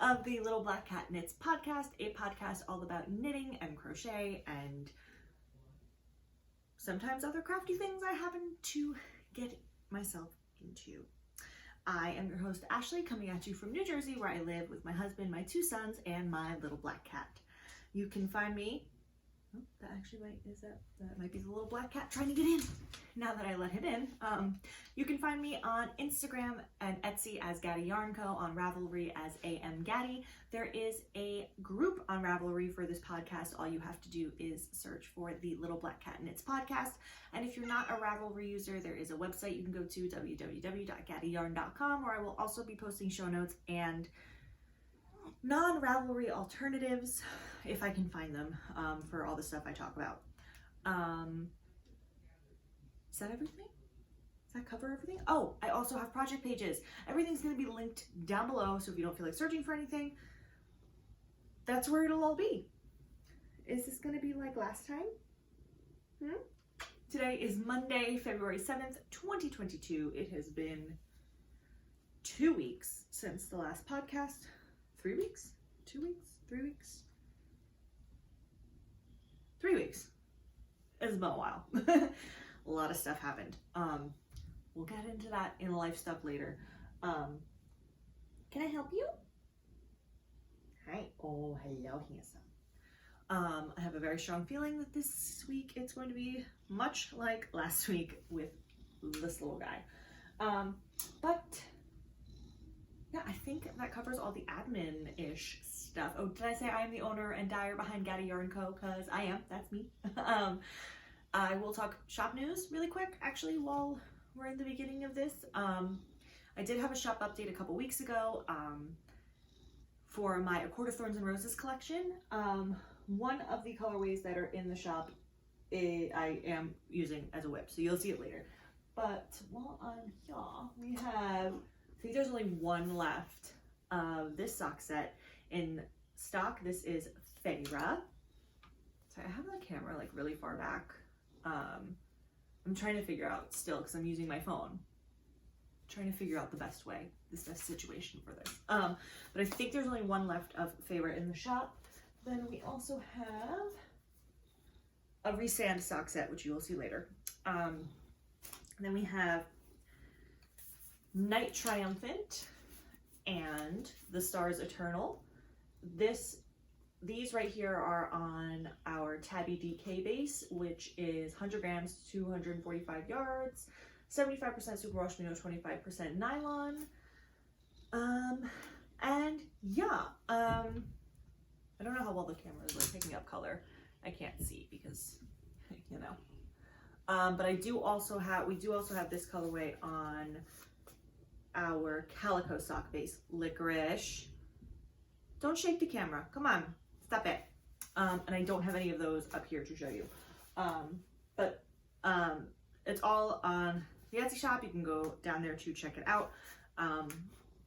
of the Little Black Cat Knits podcast, a podcast all about knitting and crochet and sometimes other crafty things I happen to get myself into. I am your host, Ashley, coming at you from New Jersey, where I live with my husband, my 2 sons, and my little black cat. You can find me, that might be the little black cat trying to get in now that I let him in. You can find me on Instagram and Etsy as Gatti Yarn Co, on Ravelry as AM Gatti. There is a group on Ravelry for this podcast. All you have to do is search for the Little Black Cat Knits podcast. And if you're not a Ravelry user, there is a website you can go to, www.gattiyarn.com, where I will also be posting show notes and non-Ravelry alternatives, if I can find them, for all the stuff I talk about. Is that everything? Does that cover everything? Oh, I also have project pages. Everything's going to be linked down below, so if you don't feel like searching for anything, that's where it'll all be. Is this going to be like last time? Today is Monday, February 7th, 2022. It has been 2 weeks since the last podcast. 3 weeks? 2 weeks? 3 weeks? 3 weeks. It's been a while. A lot of stuff happened. We'll get into that in life stuff later. Can I help you? Hi. Oh, hello, handsome. I have a very strong feeling that this week it's going to be much like last week with this little guy. But yeah, I think that covers all the admin-ish stuff. Oh, did I say I am the owner and dyer behind Gatti Yarn Co? Because I am, that's me. I will talk shop news really quick, actually, while we're in the beginning of this. I did have a shop update a couple weeks ago for my A Court of Thorns and Roses collection. One of the colorways that are in the shop I am using as a whip, so you'll see it later. But while I'm here, we have, I think there's only one left of this sock set in stock. This is Feyra. So I have the camera like really far back. I'm trying to figure out still, because I'm using my phone, trying to figure out the best way, this best situation for this. But I think there's only one left of Feyra in the shop. Then we also have a resand sock set, which you will see later. Then we have Night Triumphant and the Stars Eternal. These right here are on our Tabby DK base, which is 100 grams, 245 yards, 75% superwash merino, 25% nylon. And yeah, I don't know how well the camera is like picking up color. I can't see because, you know. But we do also have this colorway on our calico sock base, Licorice. Don't shake the camera, come on, stop it. And I don't have any of those up here to show you. But it's all on the Etsy shop. You can go down there to check it out.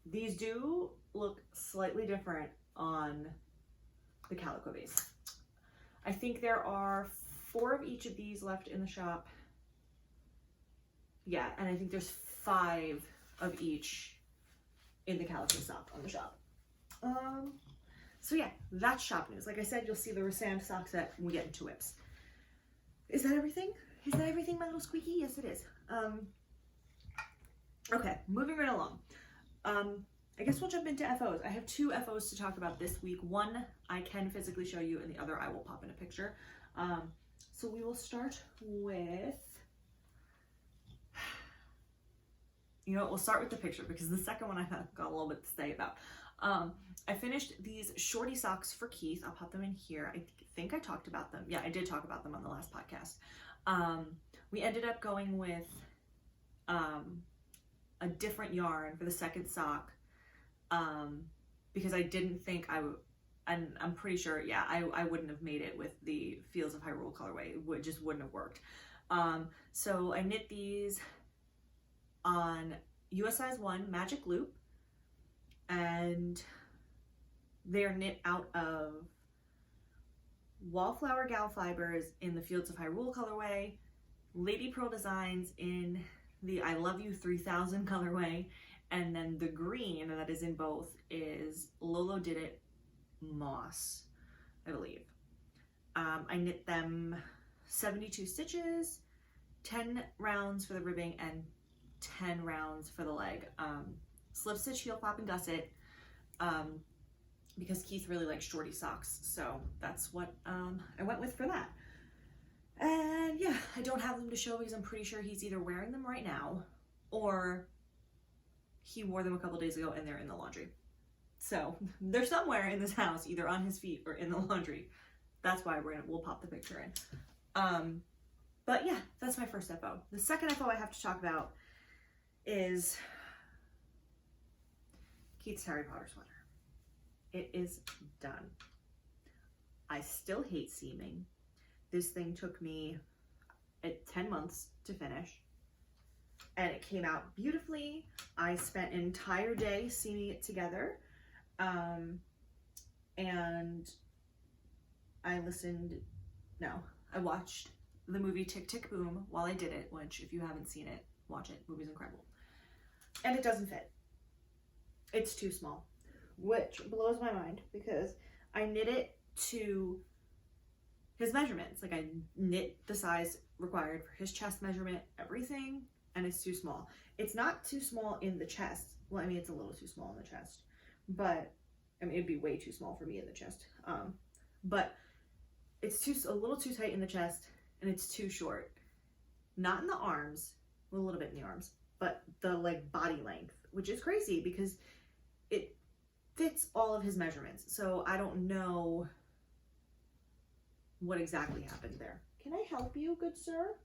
These do look slightly different on the calico base. I think there are 4 of each of these left in the shop. Yeah, and I think there's 5 of each in the calico sock on the shop. So yeah, that's shop news. Like I said, you'll see the Resand sock set when we get into whips. Is that everything? Is that everything, my little squeaky? Yes, it is. Okay, moving right along. I guess we'll jump into FOs. I have 2 FOs to talk about this week. One I can physically show you, and the other I will pop in a picture. So we will start with, you know what, we'll start with the picture because the second one I got a little bit to say about. I finished these shorty socks for Keith. I'll pop them in here. I think I talked about them. Yeah, I did talk about them on the last podcast. We ended up going with a different yarn for the second sock because I didn't think and I'm pretty sure, yeah, I wouldn't have made it with the Fields of Hyrule colorway. It just wouldn't have worked. So I knit these on US size 1 magic loop, and they're knit out of Wallflower Gal Fibers in the Fields of Hyrule colorway, Lady Pearl Designs in the I Love You 3000 colorway, And then the green that is in both is Lolo Did It Moss, I believe. I knit them 72 stitches, 10 rounds for the ribbing and 10 rounds for the leg. Slip stitch, heel flap, and gusset, because Keith really likes shorty socks, so that's what I went with for that. And yeah, I don't have them to show because I'm pretty sure he's either wearing them right now or he wore them a couple days ago and they're in the laundry. So they're somewhere in this house, either on his feet or in the laundry. That's why we'll pop the picture in. But yeah, that's my first FO. The second FO I have to talk about is Keith's Harry Potter sweater. It is done. I still hate seaming. This thing took me 10 months to finish, and it came out beautifully. I spent an entire day seaming it together, and I watched the movie Tick Tick Boom while I did it, which if you haven't seen it, watch it. The movie's incredible. And it doesn't fit. It's too small, which blows my mind because I knit it to his measurements. Like, I knit the size required for his chest measurement, everything, and it's too small. It's not too small in the chest. Well, I mean, it's a little too small in the chest, but I mean, it'd be way too small for me in the chest. But it's a little too tight in the chest, and it's too short. Not in the arms, well, a little bit in the arms, but the like body length, which is crazy because it fits all of his measurements. So I don't know what exactly happened there. Can I help you, good sir?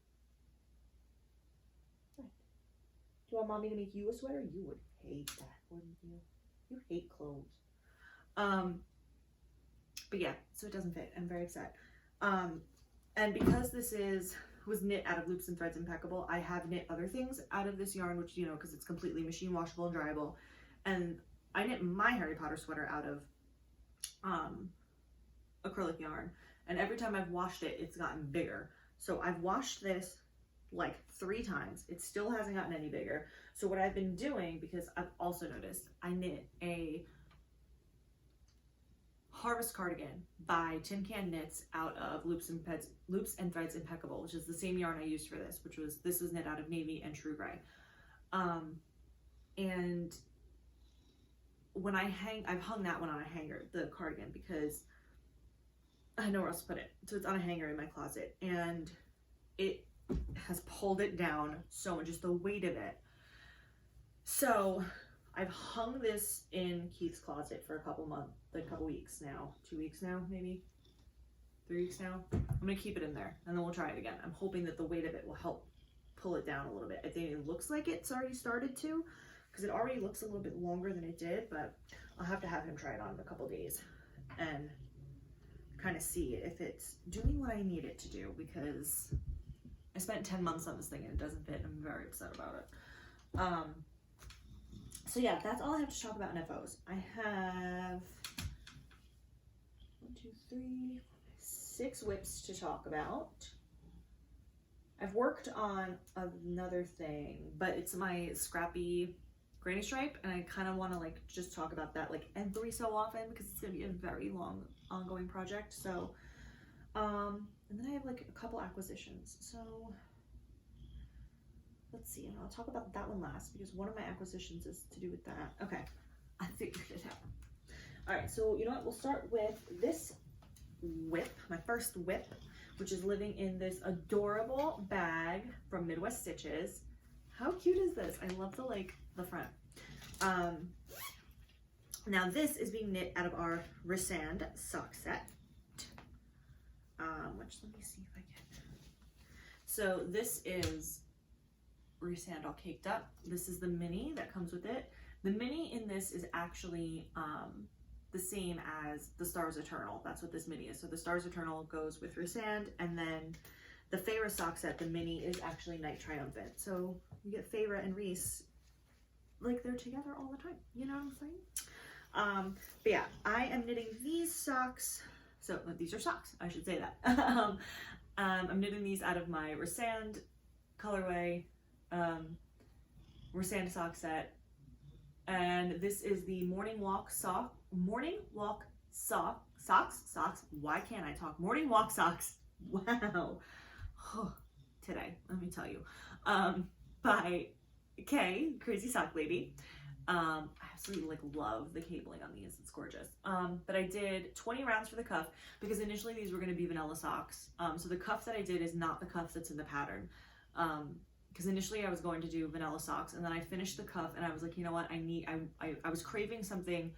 Do you want mommy to make you a sweater? You would hate that, wouldn't you? You hate clothes. But yeah, so it doesn't fit. I'm very upset. And because this was knit out of Loops and Threads Impeccable, I have knit other things out of this yarn, which, you know, because it's completely machine washable and dryable. And I knit my Harry Potter sweater out of acrylic yarn. And every time I've washed it, it's gotten bigger. So I've washed this like 3 times. It still hasn't gotten any bigger. So what I've been doing, because I've also noticed, I knit a Harvest cardigan by Tin Can Knits out of Loops and Threads Impeccable, which is the same yarn I used for this, this was knit out of navy and true gray. And when I've hung that one on a hanger, the cardigan, because I had nowhere else to put it. So it's on a hanger in my closet, and it has pulled it down so much, just the weight of it. So I've hung this in Keith's closet for a couple weeks now, 2 weeks now, maybe 3 weeks now. I'm gonna keep it in there and then we'll try it again. I'm hoping that the weight of it will help pull it down a little bit. I think it looks like it's already started to, because it already looks a little bit longer than it did, but I'll have to have him try it on in a couple days and kind of see if it's doing what I need it to do, because I spent 10 months on this thing and it doesn't fit. I'm very upset about it. So yeah, that's all I have to talk about in FOs. I have 6 whips to talk about. I've worked on another thing, but it's my scrappy granny stripe, and I kind of want to like just talk about that like every so often because it's gonna be a very long ongoing project. So and then I have like a couple acquisitions, so let's see, and I'll talk about that one last because one of my acquisitions is to do with that. Okay, I figured it out. All right, so you know what, we'll start with this whip, my first whip, which is living in this adorable bag from Midwest Stitches. How cute is this? I love the front. Now this is being knit out of our Resand sock set, which let me see if I can. So this is Resand all caked up. This is the mini that comes with it. The mini in this is actually the same as the Stars Eternal. That's what this mini is. So the Stars Eternal goes with Resand, and then the Feyre sock set, the mini, is actually Night Triumphant. So you get Feyre and Reese, like they're together all the time. You know what I'm saying? But yeah, I am knitting these socks. So these are socks, I should say that. I'm knitting these out of my Resand colorway, Resand sock set, And this is the morning walk socks. Why can't I talk? Morning walk socks. Wow. Today, let me tell you. By Kay, Crazy Sock Lady. I absolutely love the cabling on these. It's gorgeous. But I did 20 rounds for the cuff because initially these were going to be vanilla socks. So the cuff that I did is not the cuff that's in the pattern. Because initially I was going to do vanilla socks, and then I finished the cuff and I was like, you know what, I was craving something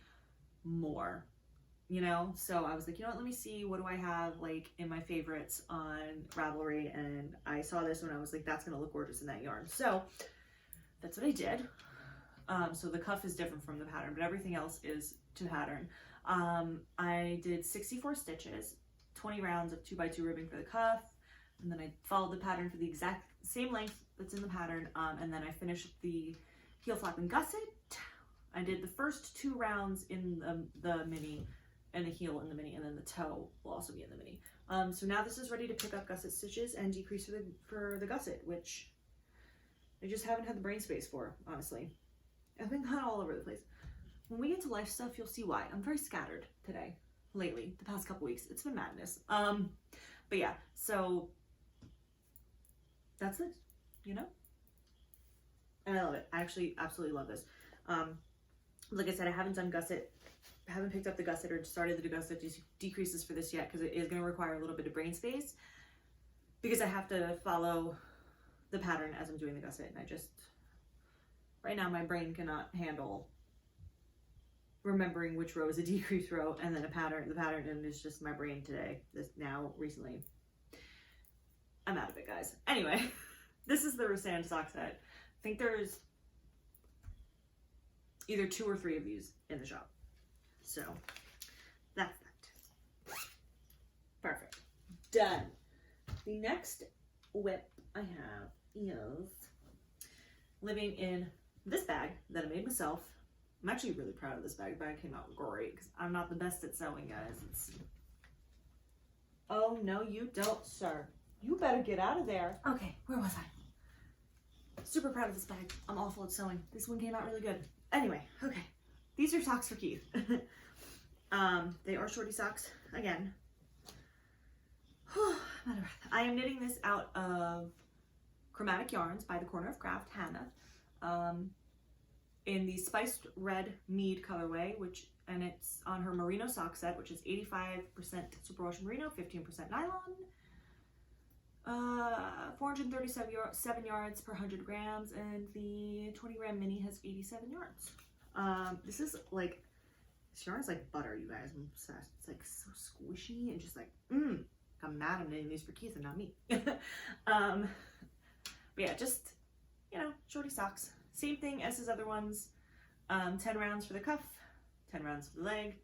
more, you know? So I was like, you know what, let me see, what do I have in my favorites on Ravelry? And I saw this one, I was like, that's gonna look gorgeous in that yarn. So that's what I did. So the cuff is different from the pattern, but everything else is to pattern. I did 64 stitches, 20 rounds of 2x2 ribbing for the cuff, and then I followed the pattern for the exact same length that's in the pattern, and then I finished the heel flap and gusset. I did the first 2 rounds in the mini, and the heel in the mini, and then the toe will also be in the mini. So now this is ready to pick up gusset stitches and decrease for the gusset, which I just haven't had the brain space for, honestly. I've been kind of all over the place. When we get to life stuff, you'll see why. I'm very scattered today, lately, the past couple weeks. It's been madness. But yeah, so that's it, you know? And I love it. I actually absolutely love this. Like I said, I haven't done gusset, haven't picked up the gusset or started the gusset decreases for this yet because it is going to require a little bit of brain space because I have to follow the pattern as I'm doing the gusset, and I just, right now my brain cannot handle remembering which row is a decrease row and then the pattern, and it's just my brain today, recently. I'm out of it, guys. Anyway, this is the Rasan sock set. I think there's either 2 or 3 of these in the shop. So that's that. Perfect. Done. The next whip I have is living in this bag that I made myself. I'm actually really proud of this bag. The bag came out great because I'm not the best at sewing, guys. Oh, no, you don't, sir. You better get out of there. Okay, where was I? Super proud of this bag. I'm awful at sewing. This one came out really good. Anyway, okay. These are socks for Keith. They are shorty socks, again. I'm out of breath. I am knitting this out of Chromatic Yarns by the Corner of Craft, Hannah. In the Spiced Red Mead colorway, and it's on her merino sock set, which is 85% superwash merino, 15% nylon. 437 yards per 100 grams, and the 20 gram mini has 87 yards. This yarn is like butter, you guys. I'm obsessed. It's like so squishy and just like, I'm mad I'm knitting these for Keith and not me. But yeah, just, you know, shorty socks. Same thing as his other ones. 10 rounds for the cuff, 10 rounds for the leg,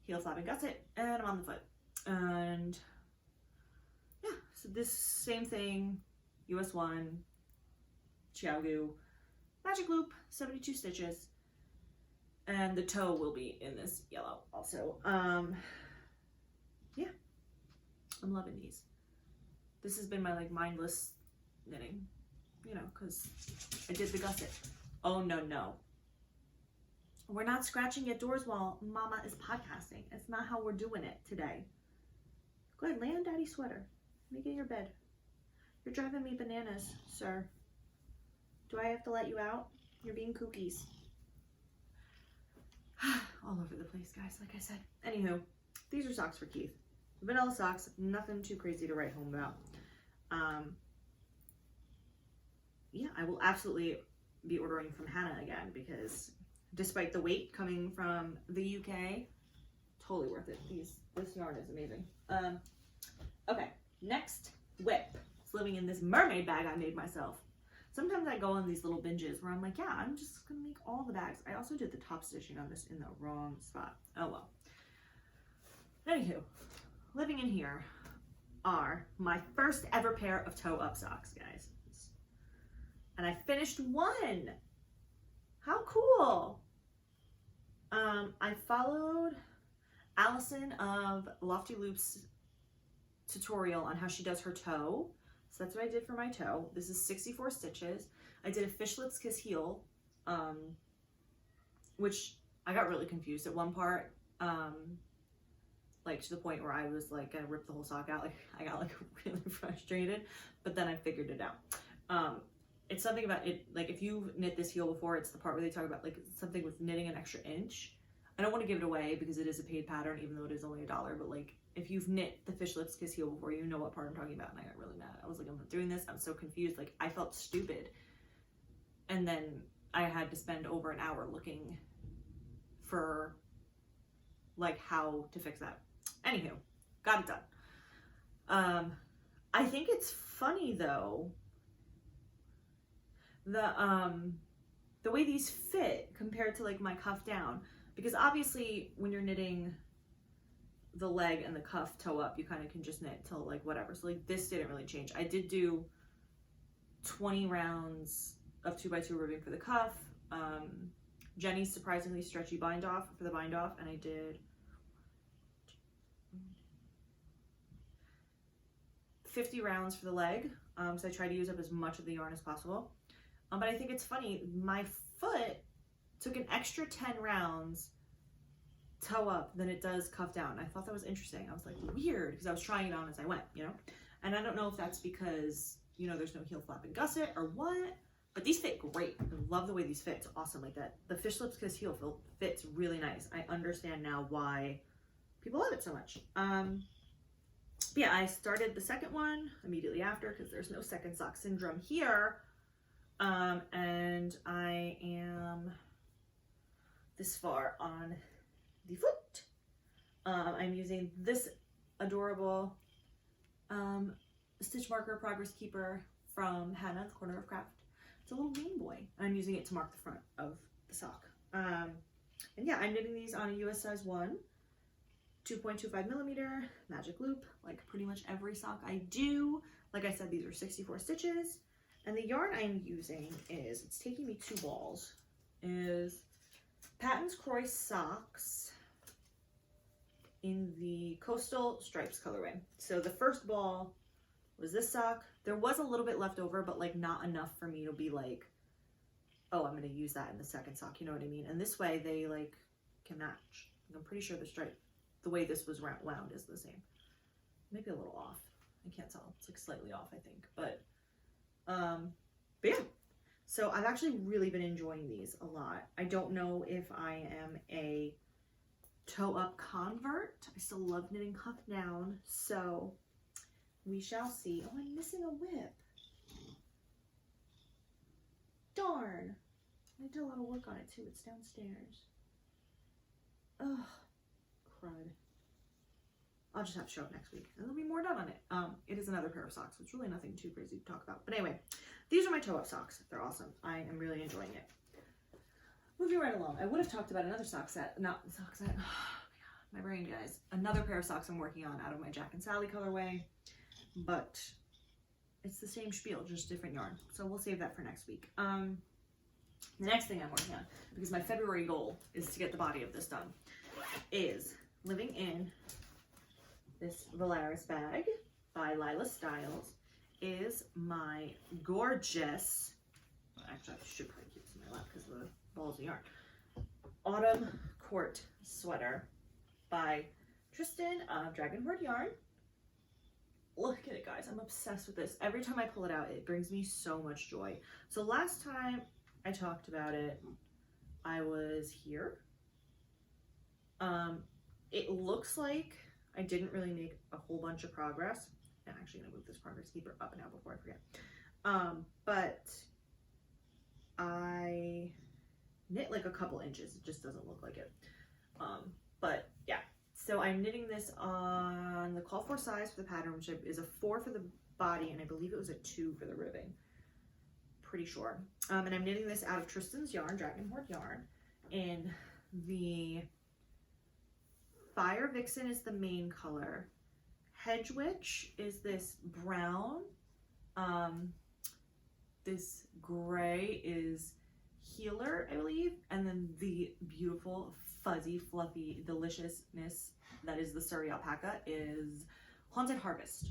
heel flap and gusset, and I'm on the foot. And yeah, so this same thing, US 1, Chiaogu, magic loop, 72 stitches, and the toe will be in this yellow also. Yeah, I'm loving these. This has been my mindless knitting, you know, because I did the gusset. Oh, no. We're not scratching at doors while Mama is podcasting. It's not how we're doing it today. Go ahead, lay on Daddy's sweater. Let me get in your bed. You're driving me bananas, sir. Do I have to let you out? You're being kookies. All over the place, guys, like I said. Anywho, these are socks for Keith. Vanilla socks, nothing too crazy to write home about. Yeah, I will absolutely be ordering from Hannah again because despite the weight coming from the UK, totally worth it. This yarn is amazing. Okay, next whip. It's living in this mermaid bag I made myself. Sometimes I go on these little binges where I'm like, yeah, I'm just gonna make all the bags. I also did the top stitching on this in the wrong spot. Oh well. Anywho, living in here are my first ever pair of toe up socks, guys. And I finished one. How cool. I followed Allison of Lofty Loops tutorial on how she does her toe. So that's what I did for my toe. This is 64 stitches. I did a fish lips kiss heel which I got really confused at one part. Like to the point where I was like gonna rip the whole sock out. Like I got like really frustrated, but then I figured it out. It's something about it, like if you've knit this heel before, it's the part where they talk about like something with knitting an extra inch. I don't want to give it away because it is a paid pattern, even though it is only $1, but like if you've knit the Fish Lips Kiss heel before, you know what part I'm talking about. And I got really mad. I was like, I'm not doing this. I'm so confused. Like I felt stupid. And then I had to spend over an hour looking for like how to fix that. Anywho, got it done. I think it's funny though, the way these fit compared to like my cuff down, because obviously when you're knitting the leg and the cuff toe up, you kind of can just knit till like whatever. So like this didn't really change. I did do 20 rounds of 2x2 ribbing for the cuff. Jenny's surprisingly stretchy bind off for the bind off, and I did 50 rounds for the leg. So I try to use up as much of the yarn as possible. But I think it's funny, my foot took an extra 10 rounds toe up than it does cuff down. I thought that was interesting. I was like, weird, because I was trying it on as I went, you know? And I don't know if that's because, you know, there's no heel flap and gusset or what, but these fit great. I love the way these fit. It's awesome like that. The Fish Lips Kiss heel fits really nice. I understand now why people love it so much. But yeah, I started the second one immediately after because there's no second sock syndrome here. And I am this far on the foot. I'm using this adorable stitch marker Progress Keeper from Hannah, the Corner of Craft. It's a little Game Boy, and I'm using it to mark the front of the sock. And yeah, I'm knitting these on a US size 1, 2.25 millimeter magic loop, like pretty much every sock I do. Like I said, these are 64 stitches. And the yarn I'm using is, it's taking me 2 balls, is Patton's Croy Socks in the Coastal Stripes colorway. So the first ball was this sock. There was a little bit left over, but like not enough for me to be like, oh, I'm going to use that in the second sock. You know what I mean? And this way they like can match. I'm pretty sure the stripe, the way this was wound is the same. Maybe a little off. I can't tell. It's like slightly off, I think. But yeah, so I've actually really been enjoying these a lot. I don't know if I am a toe up convert. I still love knitting cuff down, so we shall see. Oh, I'm missing a whip. Darn. I did a lot of work on it too. It's downstairs. Ugh, crud. I'll just have to show it next week, and there'll be more done on it. It is another pair of socks, so it's really nothing too crazy to talk about. But anyway, these are my toe-up socks. They're awesome. I am really enjoying it. Moving right along, I would have talked about another sock set, not the sock set. Oh, my brain, guys. Another pair of socks I'm working on out of my Jack and Sally colorway, but it's the same spiel, just different yarn. So we'll save that for next week. The next thing I'm working on, because my February goal is to get the body of this done, is living in this Valaris bag by Lila Styles, is my gorgeous, well, actually I should probably keep this in my lap because of the balls of yarn, Autumn Court sweater by Tristan of Dragon Horde Yarn. Look at it, guys. I'm obsessed with this. Every time I pull it out, it brings me so much joy. So last time I talked about it, I was here. It looks like I didn't really make a whole bunch of progress. I'm actually gonna move this Progress Keeper up now before I forget. But I knit like a couple inches. It just doesn't look like it. But yeah, so I'm knitting this on the call for size for the pattern, which is a 4 for the body, and I believe it was a 2 for the ribbing. Pretty sure. And I'm knitting this out of Tristan's yarn, Dragon Horde Yarn, in the Fire Vixen is the main color. Hedge Witch is this brown. This gray is Healer, I believe. And then the beautiful, fuzzy, fluffy deliciousness that is the Surrey Alpaca is Haunted Harvest.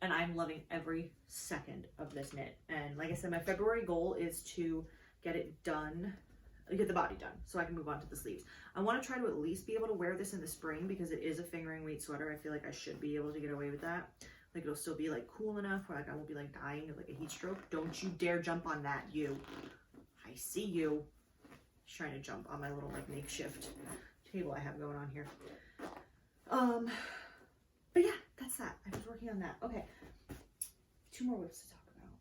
And I'm loving every second of this knit. And like I said, my February goal is to get it done get the body done so I can move on to the sleeves. I want to try to at least be able to wear this in the spring because it is a fingering weight sweater. I feel like I should be able to get away with that. Like it'll still be like cool enough where like I won't be like dying of like a heat stroke. Don't you dare jump on that, you. I see you. He's trying to jump on my little like makeshift table I have going on here. But yeah, that's that. I was working on that. Okay. 2 more whips to talk about.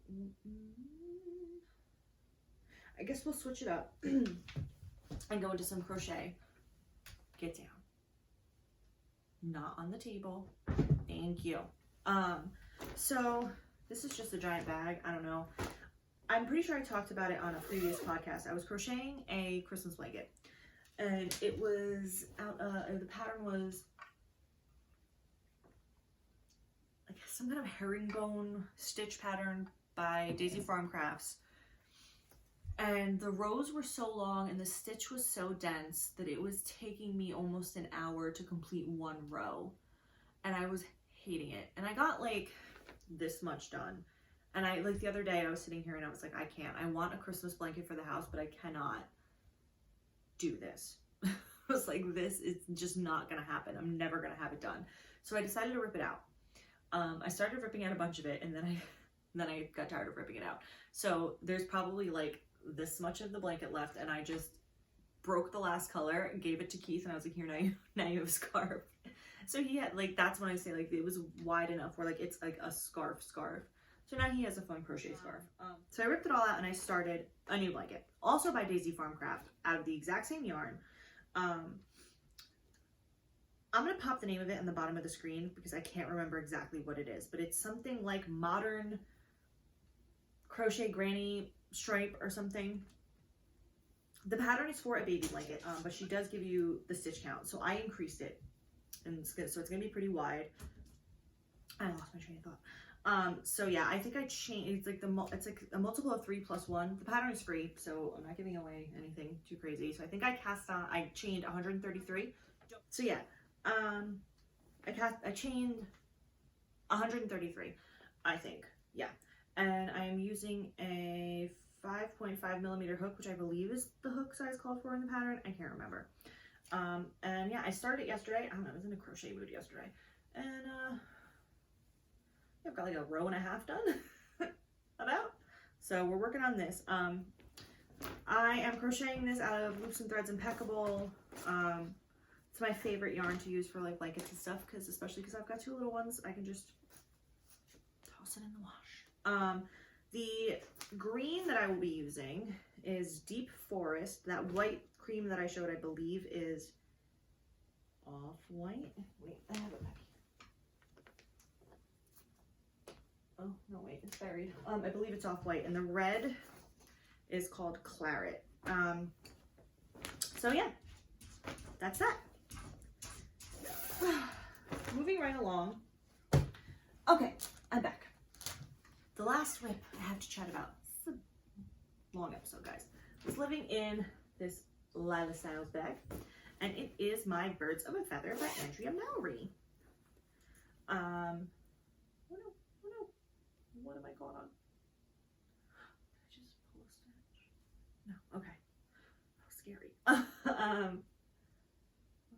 I guess we'll switch it up and go into some crochet. Get down. Not on the table. Thank you. So this is just a giant bag. I don't know. I'm pretty sure I talked about it on a previous podcast. I was crocheting a Christmas blanket, and it was out. The pattern was, I guess, some kind of herringbone stitch pattern by Daisy Farm Crafts. And the rows were so long and the stitch was so dense that it was taking me almost an hour to complete 1 row. And I was hating it. And I got like this much done. And I, like the other day I was sitting here and I was like, I can't. I want a Christmas blanket for the house, but I cannot do this. I was like, this is just not gonna happen. I'm never gonna have it done. So I decided to rip it out. I started ripping out a bunch of it, and then I got tired of ripping it out. So there's probably like this much of the blanket left, and I just broke the last color and gave it to Keith, and I was like, here, now you have a scarf. So he had, like, that's when I say like it was wide enough where like it's like a scarf. So now he has a fun crochet scarf. So I ripped it all out and I started a new blanket, also by Daisy Farm Craft, out of the exact same yarn. I'm gonna pop the name of it in the bottom of the screen because I can't remember exactly what it is, but it's something like Modern Crochet Granny Stripe or something. The pattern is for a baby blanket, but she does give you the stitch count, so I increased it, and it's good, so it's gonna be pretty wide. I lost my train of thought. So yeah, I think I changed. It's like a multiple of 3 plus 1. The pattern is free, so I'm not giving away anything too crazy. So I think I chained 133. So yeah, I chained 133, I think. Yeah, and I am using a 5.5 millimeter hook, which I believe is the hook size called for in the pattern. I can't remember. And yeah, I started it yesterday. I don't know, I was in a crochet mood yesterday, and I've got like 1.5 rows done about. So we're working on this. I am crocheting this out of Loops and Threads Impeccable. It's my favorite yarn to use for like blankets and stuff, especially because I've got 2 little ones. I can just toss it in the wash. The green that I will be using is Deep Forest. That white cream that I showed, I believe, is Off-White. Wait, I have it back here. Oh, no, wait, it's buried. I believe it's Off-White, and the red is called Claret. So yeah, that's that. Moving right along. Okay, I'm back. The last whip I have to chat about. This is a long episode, guys. I was living in this Lila Styles bag, and it is my Birds of a Feather by Andrea Mallory. What am I going on? Did I just pull a stitch? No, okay. That was scary.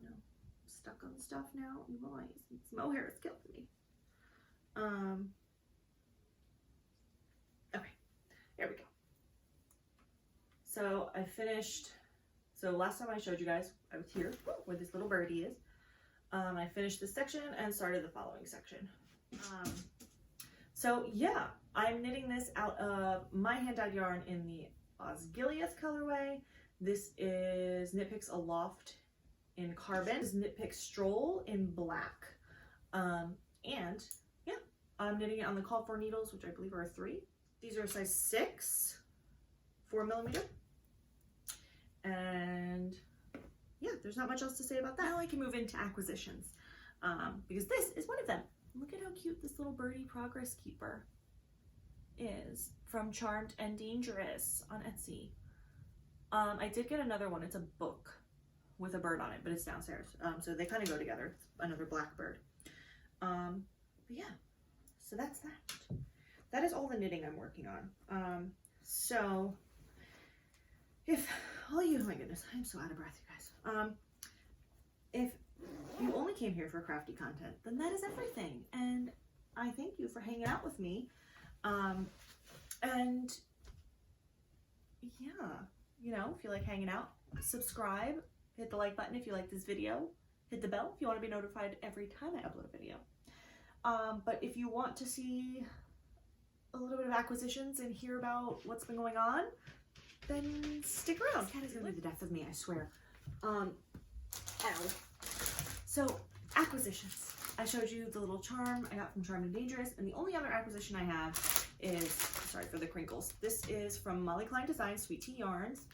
No, I'm stuck on stuff now. You guys, this mohair is killing me. Okay, here we go. So I finished, so last time I showed you guys, I was here where this little birdie is. I finished this section and started the following section. So yeah, I'm knitting this out of my hand-dyed yarn in the Osgiliath colorway. This is Knit Picks Aloft in Carbon. This is Knit Picks Stroll in black. And yeah, I'm knitting it on the called for needles, which I believe are 3. These are a size 6, 4 millimeter. And yeah, there's not much else to say about that. Now I can move into acquisitions, because this is one of them. Look at how cute this little birdie Progress Keeper is from Charmed and Dangerous on Etsy. I did get another one. It's a book with a bird on it, but it's downstairs. So they kind of go together. It's another black bird. But yeah, so that's that. That is all the knitting I'm working on. So if all you, oh my goodness, I'm so out of breath, you guys. If you only came here for crafty content, then that is everything. And I thank you for hanging out with me. And yeah, you know, if you like hanging out, subscribe, hit the like button if you like this video, hit the bell if you want to be notified every time I upload a video. But if you want to see a little bit of acquisitions and hear about what's been going on, then stick around. This cat is gonna be the death of me, I swear. Ow. So, acquisitions. I showed you the little charm I got from Charmed and Dangerous, and the only other acquisition I have is, sorry for the crinkles, this is from Molly Klein Design Sweet Tea Yarns.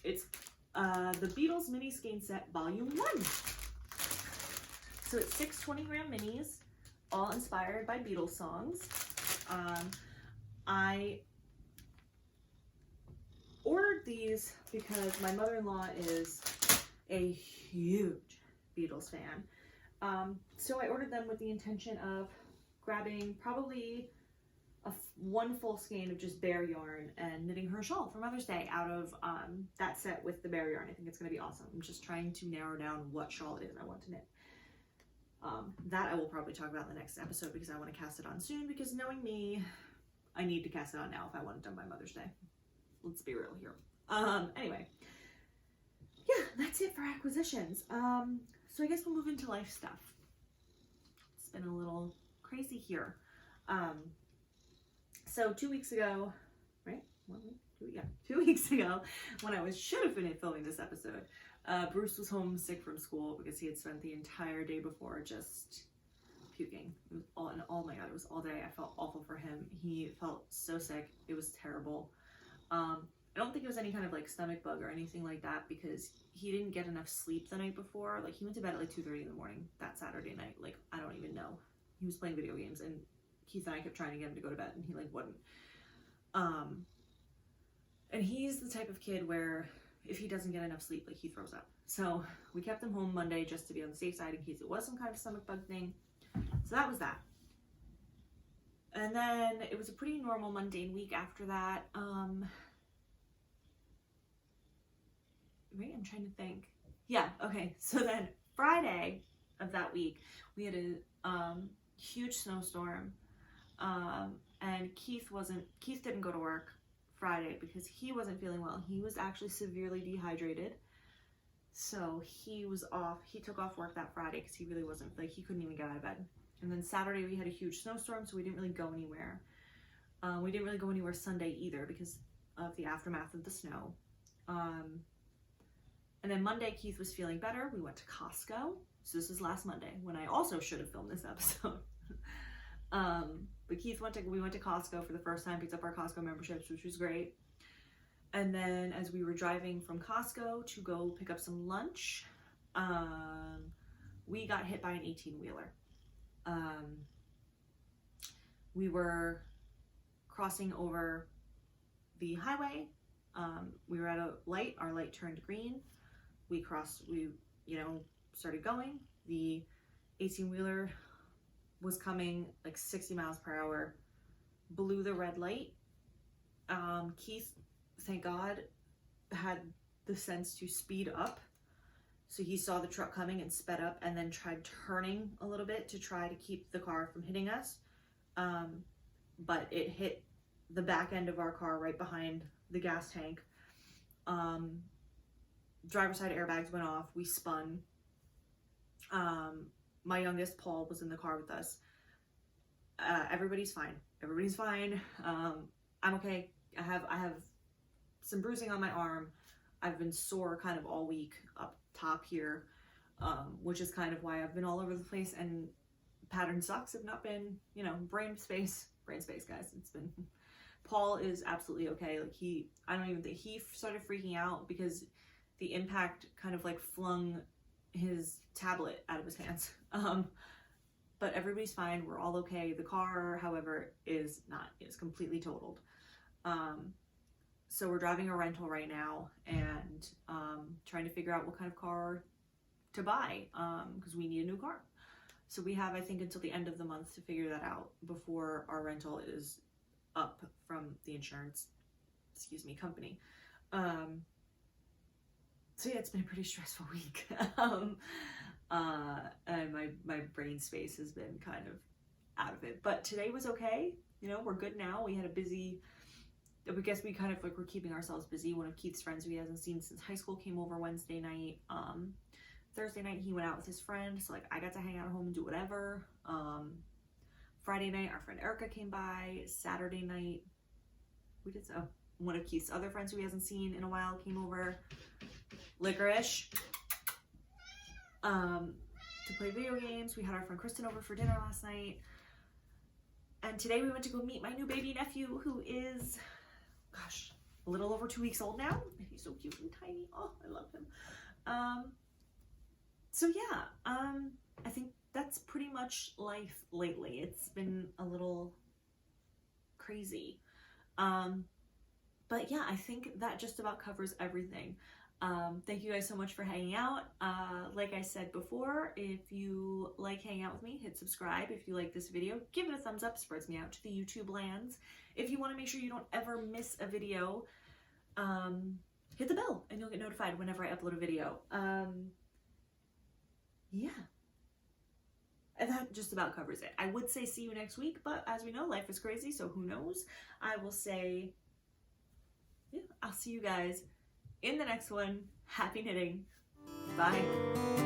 It's the Beatles Mini Skein Set Volume 1. So it's 6 20-gram minis, all inspired by Beatles songs. I ordered these because my mother-in-law is a huge Beatles fan. So I ordered them with the intention of grabbing probably one full skein of just bear yarn and knitting her a shawl for Mother's Day out of that set with the bear yarn. I think it's going to be awesome. I'm just trying to narrow down what shawl it is I want to knit. That I will probably talk about in the next episode because I want to cast it on soon, because knowing me, I need to cast it on now if I want it done by Mother's Day. Let's be real here. Anyway, yeah, that's it for acquisitions. So I guess we'll move into life stuff. It's been a little crazy here. So 2 weeks ago, right? 2 weeks ago, when I should have been filming this episode, Bruce was homesick from school because he had spent the entire day before just puking. It was all, and oh my god, it was all day. I felt awful for him. He felt so sick. It was terrible. I don't think it was any kind of like stomach bug or anything like that, because he didn't get enough sleep the night before. Like, he went to bed at like 2:30 in the morning that Saturday night. Like, I don't even know. He was playing video games, and Keith and I kept trying to get him to go to bed, and he like wouldn't. And he's the type of kid where if he doesn't get enough sleep, like, he throws up. So we kept him home Monday just to be on the safe side in case it was some kind of stomach bug thing. So that was that. And then it was a pretty normal mundane week after that. Wait, I'm trying to think. Yeah, okay. So then Friday of that week, we had a huge snowstorm. And Keith didn't go to work Friday because he wasn't feeling well. He was actually severely dehydrated. So he was off. He took off work that Friday because he really wasn't, like, he couldn't even get out of bed. And then Saturday we had a huge snowstorm, so we didn't really go anywhere. We didn't really go anywhere Sunday either because of the aftermath of the snow. And then Monday, Keith was feeling better. We went to Costco. So this is last Monday, when I also should have filmed this episode. But we went to Costco for the first time, picked up our Costco memberships, which was great. And then as we were driving from Costco to go pick up some lunch, we got hit by an 18-wheeler. We were crossing over the highway. We were at a light. Our light turned green. We started going. The 18-wheeler was coming like 60 miles per hour, blew the red light. Keith, thank God, had the sense to speed up. So he saw the truck coming and sped up and then tried turning a little bit to try to keep the car from hitting us. But it hit the back end of our car right behind the gas tank. Driver's side airbags went off. We spun. My youngest, Paul, was in the car with us. Everybody's fine. Everybody's fine. I'm okay. I have some bruising on my arm. I've been sore kind of all week up top here, which is kind of why I've been all over the place, and pattern socks have not been, brain space, guys. It's been, Paul is absolutely okay. Like, I don't even think he started freaking out because the impact kind of like flung his tablet out of his hands. But everybody's fine. We're all okay. The car, however, is not. It's completely totaled. So we're driving a rental right now and trying to figure out what kind of car to buy because we need a new car. So we have, I think, until the end of the month to figure that out before our rental is up from the insurance, company. So yeah, it's been a pretty stressful week. And my brain space has been kind of out of it. But today was okay. You know, we're good now. We had a busy, I guess we kind of like we're keeping ourselves busy. One of Keith's friends who he hasn't seen since high school came over Wednesday night. Thursday night he went out with his friend, so like I got to hang out at home and do whatever. Friday night our friend Erica came by. Saturday night we did so. One of Keith's other friends who he hasn't seen in a while came over. Licorice. To play video games. We had our friend Kristen over for dinner last night. And today we went to go meet my new baby nephew, who is, gosh, a little over 2 weeks old now. And he's so cute and tiny. Oh, I love him. So yeah, I think that's pretty much life lately. It's been a little crazy. But yeah, I think that just about covers everything. Thank you guys so much for hanging out. Like I said before, if you like hanging out with me, hit subscribe. If you like this video, give it a thumbs up, spreads me out to the YouTube lands. If you want to make sure you don't ever miss a video, hit the bell and you'll get notified whenever I upload a video. Yeah. And that just about covers it. I would say see you next week, but as we know, life is crazy, so who knows? I will say, yeah, I'll see you guys in the next one. Happy knitting. Bye.